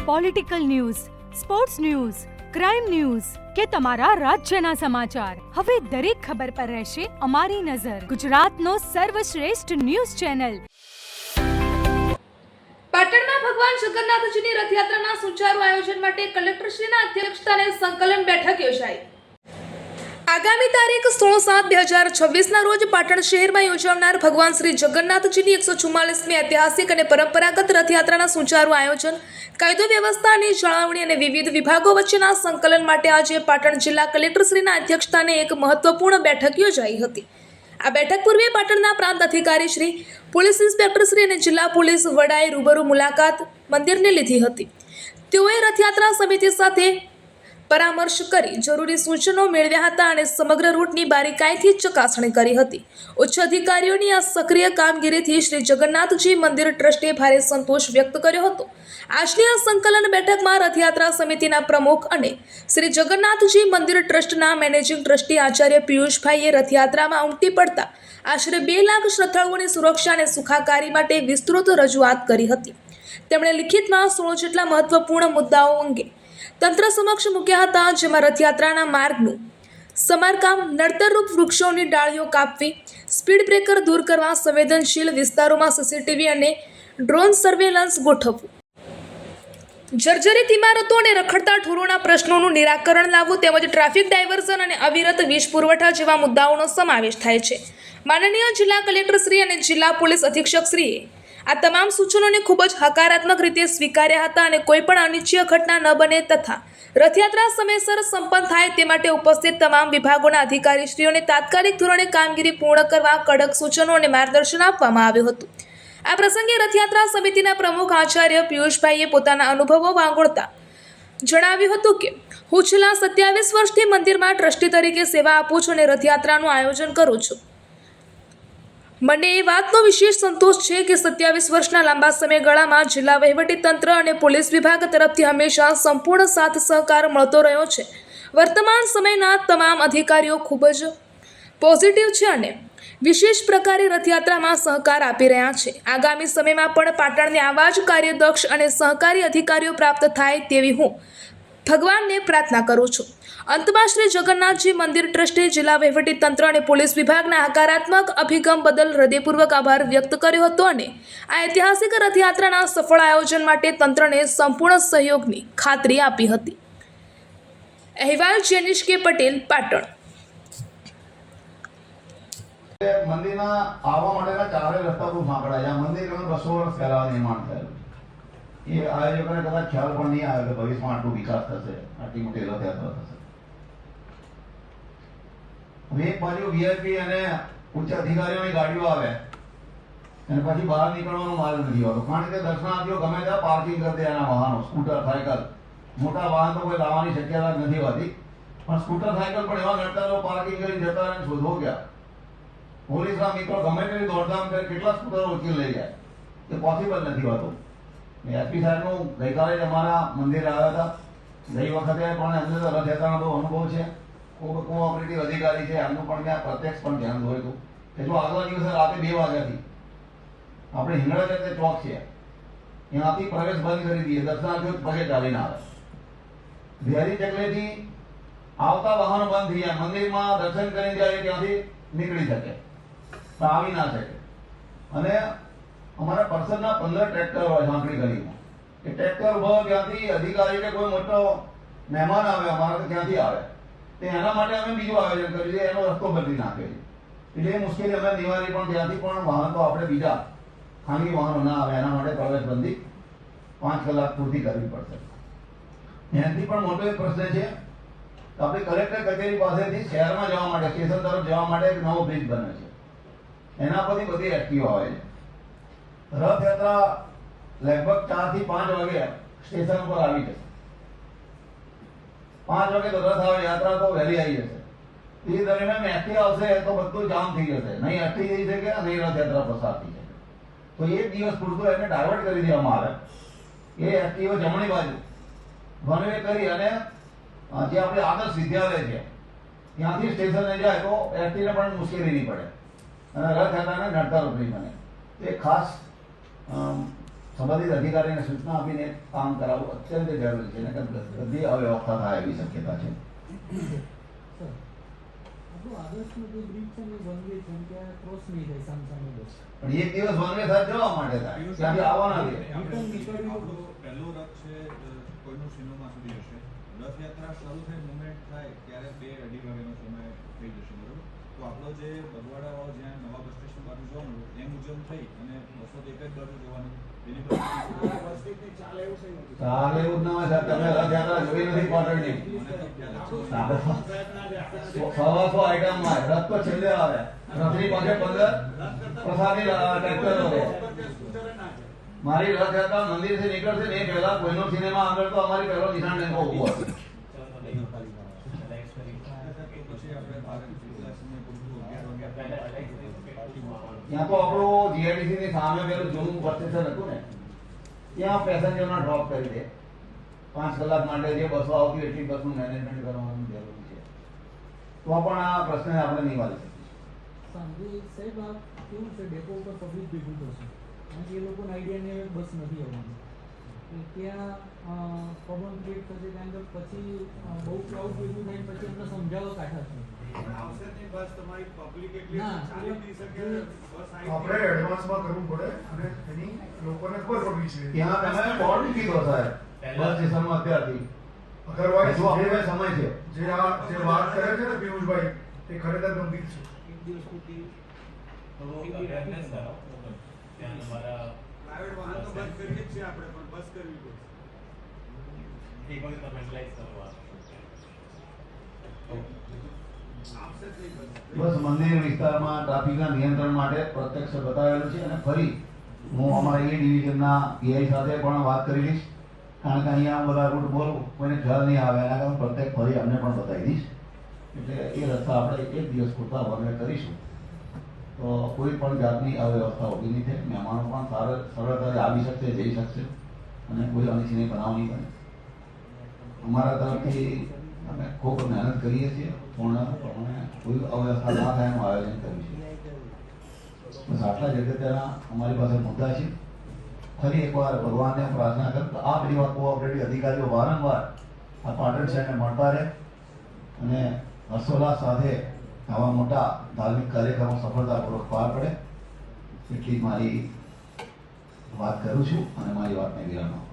Political news, sports news, crime news કે તમારા રાજ્યના સમાચાર, હવે દરેક ખબર પર રહેશે અમારી નજર. ગુજરાતનો સર્વશ્રેષ્ઠ ન્યૂઝ ચેનલ. પાટણમાં ભગવાન જગન્નાથજીની રથયાત્રાના સુચારુ આયોજન માટે કલેક્ટરશ્રીના અધ્યક્ષસ્થાને સંકલન બેઠક યોજાઈ. આગામી તારીખ 16/7/2026ના રોજ પાટણ શહેરમાં યોજાનાર ભગવાન શ્રી જગન્નાથજીની 144મી ઐતિહાસિક અને પરંપરાગત રથયાત્રાના સુચારુ આયોજન, કાયદો વ્યવસ્થાની જાળવણી અને વિવિધ વિભાગો વચ્ચેના સંકલન માટે આજે પાટણ જિલ્લા કલેક્ટરશ્રીના અધ્યક્ષસ્થાને એક મહત્વપૂર્ણ બેઠક યોજાઈ હતી. આ બેઠક પૂર્વે પાટણના પ્રાંત અધિકારી શ્રી, પોલીસ ઇન્સ્પેક્ટર શ્રી અને જિલ્લા પોલીસ વડાએ રૂબરૂ મુલાકાત મંદિરની લીધી હતી. તેઓએ રથયાત્રા સમિતિ સાથે પરામર્શ કરી જરૂરી સૂચનો મેળવ્યા હતા અને સમગ્ર રૂટની બારીકાઈથી ચકાસણી કરી હતી. ઉચ્ચ અધિકારીઓની આ સક્રિય કામગીરીથી શ્રી જગન્નાથજી મંદિર ટ્રસ્ટે ભારે સંતોષ વ્યક્ત કર્યો હતો. આજની આ સંકલન બેઠકમાં રથયાત્રા સમિતિના પ્રમુખ અને શ્રી જગન્નાથજી મંદિર ટ્રસ્ટના મેનેજિંગ ટ્રસ્ટી આચાર્ય પિયુષભાઈએ રથયાત્રામાં ઉમટી પડતા આશરે 2 લાખ શ્રદ્ધાળુઓની સુરક્ષા અને સુખાકારી માટે વિસ્તૃત રજૂઆત કરી હતી. તેમણે લિખિતમાં 16 જેટલા મહત્વપૂર્ણ મુદ્દાઓ અંગે તંત્ર સમક્ષ મૂક્યા હતા, જેમાં રથયાત્રાના માર્ગનું સમારકામ, નડતરરૂપ વૃક્ષોની ડાળીઓ કાપવી, સ્પીડ બ્રેકર દૂર કરવા, સંવેદનશીલ વિસ્તારોમાં સીસીટીવી અને ડ્રોન સર્વેલન્સ ગોઠવવું, જર્જરિત ઇમારતો અને રખડતા ઢોરોના પ્રશ્નોનું નિરાકરણ લાવવું તેમજ ટ્રાફિક ડાયવર્ઝન અને અવિરત વીજ પુરવઠા જેવા મુદ્દાઓનો સમાવેશ થાય છે. માનનીય જિલ્લા કલેક્ટરશ્રી અને જિલ્લા પોલીસ અધિક્ષકશ્રીએ આ તમામ સૂચનોને ખૂબ જ હકારાત્મક રીતે સ્વીકાર્યા હતા અને કોઈ પણ અનિચ્છનીય ઘટના ન બને તથા રથયાત્રા સમયસર સંપન્ન થાય તે માટે ઉપસ્થિત તમામ વિભાગોના અધિકારીશ્રીઓને તાત્કાલિક ધોરણે કામગીરી પૂર્ણ કરવા કડક સૂચનો અને માર્ગદર્શન આપવામાં આવ્યું હતું. આ પ્રસંગે રથયાત્રા સમિતિના પ્રમુખ આચાર્ય પિયુષભાઈએ પોતાના અનુભવો વાંગોળતા જણાવ્યું હતું કે હું છેલ્લા 27 વર્ષથી મંદિરમાં ટ્રસ્ટી તરીકે સેવા આપું છું અને રથયાત્રાનું આયોજન કરું છું. મને એ વાતનો વિશેષ સંતોષ છે કે 27 વર્ષના લાંબા સમયગાળામાં જિલ્લા વહીવટીતંત્ર અને પોલીસ વિભાગ તરફથી હંમેશા સંપૂર્ણ સાથ સહકાર મળતો રહ્યો છે. વર્તમાન સમયના તમામ અધિકારીઓ ખૂબ જ પોઝિટિવ છે અને વિશેષ પ્રકારે રથયાત્રામાં સહકાર આપી રહ્યા છે. આગામી સમયમાં પણ પાટણને આવા જ કાર્યદક્ષ અને સહકારી અધિકારીઓ પ્રાપ્ત થાય તેવી હું ભગવાનને પ્રાર્થના કરું છું. અંતમાં શ્રી જગન્નાથજી મંદિર ટ્રસ્ટે જિલ્લા વહીવટીતંત્ર અને પોલીસ વિભાગના હકારાત્મક અભિગમ બદલ હૃદયપૂર્વક આભાર વ્યક્ત કર્યો હતો અને આ ઐતિહાસિક રથયાત્રાના સફળ આયોજન માટે તંત્રને સંપૂર્ણ સહયોગની ખાતરી આપી હતી. અહેવાલ જેનિશ કે પટેલ, પાટણ. મંદિરના આવવા માટેના ચારે રસ્તા બહુ સાંકડા છે. મંદિર 200 વર્ષ પહેલા નિર્માણ થયેલું. એ આયોજકોને કદાચ ખ્યાલ પણ નહીં આવે કે ભવિષ્યમાં આટલો વિકાસ થશે, આટલી મોટી રથયાત્રા થશે. હવે એક બાજુ વીઆઈપી અને ઉચ્ચ અધિકારીઓની ગાડીઓ આવે અને પછી બહાર નીકળવાનો માર્ગ નથી હોતો, કારણ કે દર્શનાર્થીઓ ગમે ત્યાં પાર્કિંગ કરી દે એના વાહનો, સ્કૂટર, સાયકલ. મોટા વાહન તો કોઈ લાવવાની શક્યતા નથી હોતી, પણ સ્કૂટર, સાયકલ પણ એવા નડતરો પાર્કિંગ કરી જતા રહે, શોધવો ગયા. પોલીસના મિત્રો ગમે તેવી દોડધામ કરી કેટલા સ્કૂટરો ઉચકી લઈ જાય, એ પોસિબલ નથી હોતું. એસપી સાહેબનું ગઈકાલે જ અમારા મંદિરે આવ્યા હતા. ગઈ વખતે પણ એમને તો રથયાત્રાનો બહુ અનુભવ છે, કોઓપરેટિવ અધિકારી છે, એમનું પણ ત્યાં પ્રત્યક્ષ પણ ધ્યાન દોર્યું હતું કે જો આગલા દિવસે રાતે 2 વાગ્યાથી આપણે હિંગળાજર ચોક છે એનાથી પ્રવેશ બંધ કરી દઈએ, દર્શનાર્થીઓ પગે ચાલીને આવે. વેરી ચકલેથી આવતા વાહનો બંધ થઈ જાય, મંદિરમાં દર્શન કરીને જાય ત્યાંથી નીકળી શકે, પણ આવી ના શકે. અને અમારા પર્સનના 15 ટ્રેક્ટર હોય ઝાંખડી ગલીમાં. એ ટ્રેક્ટર ઉભા ત્યાંથી અધિકારી કે કોઈ મોટો મહેમાન આવે અમારા તો ત્યાંથી આવે, તો એના માટે અમે બીજું આયોજન કર્યું છે, એનો રસ્તો બદલી નાખ્યો છે. એટલે એ મુશ્કેલી અમે નિવારી, પણ ત્યાંથી પણ વાહન તો આપણે બીજા ખાનગી વાહનો ના આવે એના માટે પ્રવેશબંધી 5 કલાક પૂરતી કરવી પડશે. એનાથી પણ મોટો એક પ્રશ્ન છે, આપણી કલેક્ટર કચેરી પાસેથી શહેરમાં જવા માટે, સ્ટેશન તરફ જવા માટે એક નવો બ્રિજ બને છે, એના પરથી બધી એક્ટિવા આવે છે. રથયાત્રા લગભગ 4 થી 5 વાગે સ્ટેશન પર આવી જશે. 5 વાગે તો રથ આવે, યાત્રા તો વહેલી આવી જશે. એ દરમિયાન એસટી આવશે તો બધું જામ થઈ જશે, નહીં એસટી જઈ શકે, નહીં રથયાત્રા પસાર થઈ શકે. તો એક દિવસ પૂરતું એને ડાયવર્ટ કરી દેવામાં આવે. એ એસટીઓ જમણી બાજુ વન વે કરી અને જે આપણે આદર્શ વિદ્યાલય છે ત્યાંથી સ્ટેશને જાય તો એસટીને પણ મુશ્કેલી નહીં પડે અને રથયાત્રાને નડતર નહીં બને. એ ખાસ સંબંધિત અધિકારીને સૂચના આપીને કામ કરાવવું અત્યંત જરૂરી છે, નહીંતર બધી અવ્યવસ્થા થાય એવી શક્યતા છે. આપણું આદર્શનો જે બ્રિજ છે ને વન વે છે ત્યાં ક્રોસ નહીં થાય સામસામે બસ. પણ એક દિવસ વનવે થાય જવા માટે થાય, ત્યાંથી આવવાના છે. આપણો પહેલો રથ છે કોઈનું સિનેમા સુધી હશે. રથયાત્રા શરૂ થાય મુવમેન્ટ થાય ત્યારે 2-2.5 વાગ્યાનો સમય થઈ જશે, બરોબર? તો આપણો જે બગવાડાવાળો જ્યાં નવા બસ સ્ટેશન બાજુ જવાનું એ મુજબ થઈ અને બસો તો એક જ બાજુ જવાનું એની ચાલે એવું જ ના હોય સાહેબ, તમે રથયાત્રા જોઈ નથી પાટણની. 100 આઈટમમાં રથ તો છેલ્લે આવે, રથની પાસે 15 પ્રસાદી ટ્રેક્ટરો છે. મારી રથયાત્રા મંદિરથી નીકળશે ને એ પહેલા કોઈનો સિનેમા આગળ તો અમારી પહેલો નિશાન ડેપો ઉભો હતો. પછી આપણે 12 સમય પૂરતું 11 ત્યાં તો આપણું જીઆઈડીસી ની સામે પેલું જૂનું બસ સ્ટેશન હતું ને, ત્યાં પેસેન્જરને ડ્રોપ કરી દે. 5 કલાક માટે જે બસો આવતી એટલી બસનું મેનેજમેન્ટ કરવાનું જરૂરી છે, તો પણ આ પ્રશ્નને આપણે નિવારી શકીશું. સાંજે સાહેબ આ કેવું છે ડેપો ઉપર પબ્લિક ભેગું થશે અને એ લોકોને આઈડિયા ને બસ નથી આવવાની ત્યાં પ્રોબ્લેમ ક્રિએટ થશે કારણ કે પછી બહુ ક્રાઉડ ભેગું થાય પછી એમને સમજાવવા કાઢા છે. આપણે એડવાન્સમાં કરવું પડે અને એની લોકોને ખબર પડવી છે. ત્યાં તમે બોર્ડ મૂકી દો સાહેબ બસ સ્ટેશનમાં અત્યારથી. અધરવાઇઝ જો આપણે પાસે સમય છે. જે વાત કરે છે ને પિયુષભાઈ એ ખરેખર ગંભીર છે. એક દિવસ પૂરતી પ્રાઇવેટ વાહન તો બંધ કરીએ જ છે આપણે, પણ બસ કરવી પડશે. બસ મંદિર વિસ્તારમાં ટ્રાફિકના નિયંત્રણ માટે પ્રત્યક્ષ બતાવેલું છે, અને ફરી હું અમારા એ ડિવિઝનના પીઆઈ સાથે પણ વાત કરી લઈશ, કારણ કે અહીંયા બધા રૂટ બોલું કોઈને ખ્યાલ નહીં આવે, એના કારણે પ્રત્યેક ફરી અમને પણ બતાવી દઈશ. એટલે એ રસ્તા આપણે એક દિવસ પૂરતા વનવે કરીશું તો કોઈ પણ જાતની અવ્યવસ્થા ઊભી નહીં થાય, મહેમાનો પણ સરળતાથી આવી શકશે, જઈ શકશે અને કોઈ અનિચ્છનીય બનાવ નહીં બને. અમારા તરફથી અમે ખૂબ મહેનત કરીએ છીએ, પૂર્ણ પ્રમાણે કોઈ અવ્યવસ્થા ના થાય એનું આયોજન કર્યું છે. બસ આટલા જ અગત્યના અમારી પાસે મુદ્દા છે. ફરી એકવાર ભગવાનને પ્રાર્થના કર આ બધી વાત કોઓપરેટિવ અધિકારીઓ વારંવાર આ પાટણ શહેરને મળતા રહે અને હર્ષોલ્લાસ સાથે આવા મોટા ધાર્મિક કાર્યક્રમો સફળતાપૂર્વક પાર પડે એટલી મારી વાત કરું છું અને મારી વાતને વિરામ આપું.